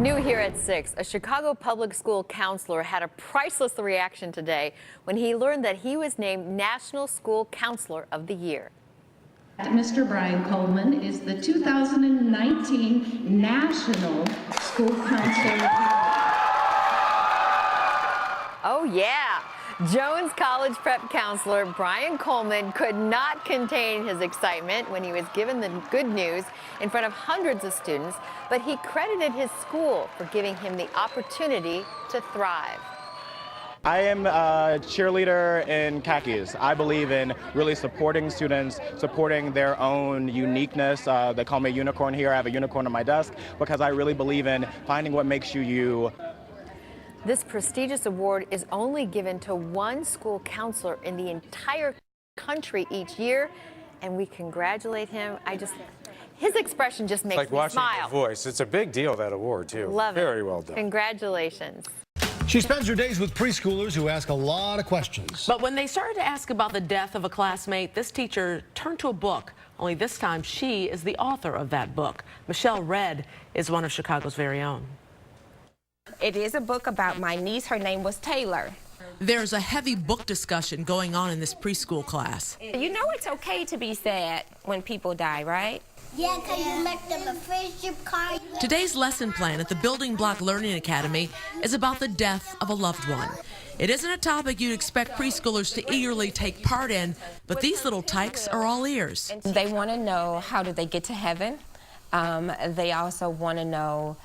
New here at 6, a Chicago public school counselor had a priceless reaction today when he learned that he was named National School Counselor of the Year. Mr. Brian Coleman is the 2019 National School Counselor. Oh yeah! Jones College prep counselor Brian Coleman could not contain his excitement when he was given the good news in front of hundreds of students, but he credited his school for giving him the opportunity to thrive. I am a cheerleader in khakis. I believe in really supporting students, supporting their own uniqueness. They call me a unicorn here. I have a unicorn on my desk because I really believe in finding what makes you you. This prestigious award is only given to one school counselor in the entire country each year, and we congratulate him. His expression just makes me smile. It's like watching The Voice. It's a big deal, that award, too. Love it. Very well done. Congratulations. She spends her days with preschoolers who ask a lot of questions. But when they started to ask about the death of a classmate, this teacher turned to a book. Only this time, she is the author of that book. Michelle Redd is one of Chicago's very own. It is a book about my niece. Her name was Taylor. There's a heavy book discussion going on in this preschool class. You know it's okay to be sad when people die, right? Yeah, can you make them a friendship card? Today's lesson plan at the Building Block Learning Academy is about the death of a loved one. It isn't a topic you'd expect preschoolers to eagerly take part in, but these little tykes are all ears. They want to know, how do they get to heaven? They also want to know,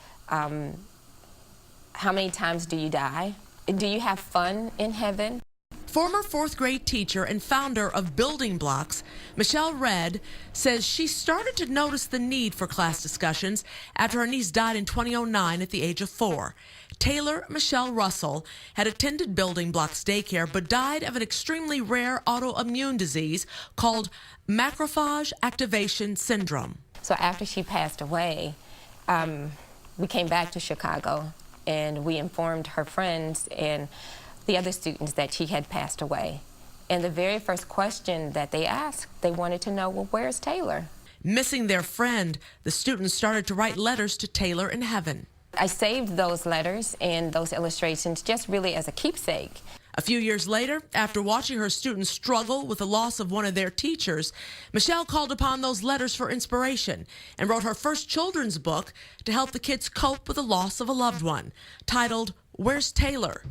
how many times do you die? Do you have fun in heaven? Former fourth grade teacher and founder of Building Blocks, Michelle Redd, says she started to notice the need for class discussions after her niece died in 2009 at the age of 4. Taylor Michelle Russell had attended Building Blocks daycare but died of an extremely rare autoimmune disease called macrophage activation syndrome. So after she passed away, we came back to Chicago and we informed her friends and the other students that she had passed away. And the very first question that they asked, they wanted to know, well, where's Taylor? Missing their friend, the students started to write letters to Taylor in heaven. I saved those letters and those illustrations just really as a keepsake. A few years later, after watching her students struggle with the loss of one of their teachers, Michelle called upon those letters for inspiration and wrote her first children's book to help the kids cope with the loss of a loved one, titled Where's Taylor?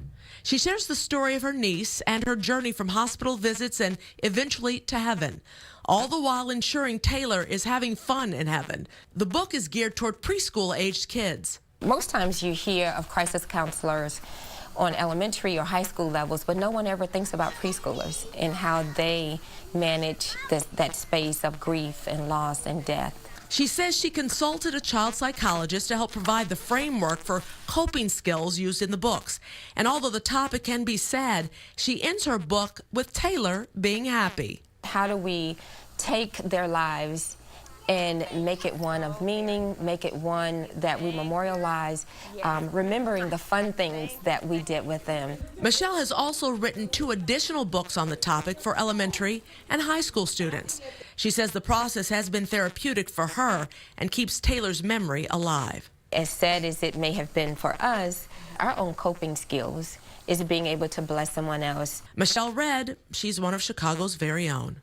She shares the story of her niece and her journey from hospital visits and eventually to heaven, all the while ensuring Taylor is having fun in heaven. The book is geared toward preschool-aged kids. Most times you hear of crisis counselors on elementary or high school levels, but no one ever thinks about preschoolers and how they manage that space of grief and loss and death. She says she consulted a child psychologist to help provide the framework for coping skills used in the books. And although the topic can be sad, she ends her book with Taylor being happy. How do we take their lives and make it one of meaning, make it one that we memorialize, remembering the fun things that we did with them. Michelle has also written 2 additional books on the topic for elementary and high school students. She says the process has been therapeutic for her and keeps Taylor's memory alive. As sad as it may have been for us, our own coping skills is being able to bless someone else. Michelle Redd, she's one of Chicago's very own.